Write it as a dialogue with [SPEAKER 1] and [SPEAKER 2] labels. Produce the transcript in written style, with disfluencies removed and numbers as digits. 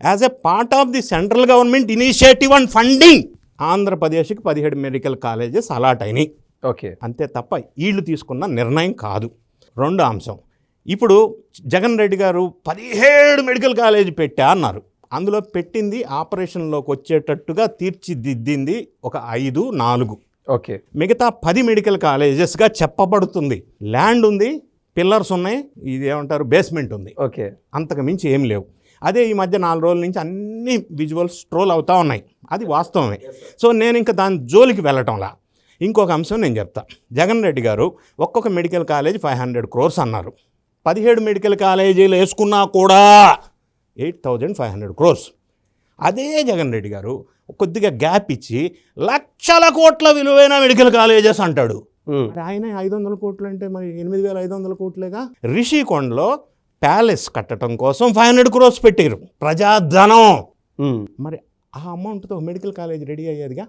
[SPEAKER 1] As a part of the central government initiative and funding ఆంధ్రప్రదేశ్కి 17 medical colleges allot అయినాయి.
[SPEAKER 2] Okay,
[SPEAKER 1] అంతే తప్ప వీళ్ళు తీసుకున్న నిర్ణయం కాదు. రెండో అంశం, ఇప్పుడు జగన్ రెడ్డి గారు 17 మెడికల్ కాలేజ్ పెట్టా అన్నారు. అందులో పెట్టింది ఆపరేషన్లోకి వచ్చేటట్టుగా తీర్చిదిద్దింది ఒక 5, 4.
[SPEAKER 2] ఓకే,
[SPEAKER 1] మిగతా 10 మెడికల్ కాలేజెస్గా చెప్పబడుతుంది. ల్యాండ్ ఉంది, పిల్లర్స్ ఉన్నాయి, ఇది ఏమంటారు బేస్మెంట్ ఉంది,
[SPEAKER 2] ఓకే,
[SPEAKER 1] అంతకు మించి ఏం లేవు. అదే ఈ మధ్య 4 రోజుల నుంచి అన్ని విజువల్స్ ట్రోల్ అవుతూ ఉన్నాయి, అది వాస్తవమే. సో నేను ఇంకా దాని జోలికి వెళ్ళటంలా. ఇంకొక అంశం నేను చెప్తా. జగన్ రెడ్డి గారు ఒక్కొక్క మెడికల్ కాలేజ్ 500 crores అన్నారు. 17 మెడికల్ కాలేజీలు వేసుకున్నా కూడా 8,500 crores. అదే జగన్ రెడ్డి గారు కొద్దిగా గ్యాప్ ఇచ్చి లక్షల కోట్ల విలువైన మెడికల్ కాలేజెస్ అంటాడు. మరి ఆయన 500 కోట్లు అంటే మరి 8,500 కోట్లేగా. రిషికొండలో ప్యాలెస్ కట్టడం కోసం 500 crores పెట్టారు, ప్రజాధనం. మరి ఆ అమౌంట్తో మెడికల్ కాలేజ్ రెడీ అయ్యేదిగా.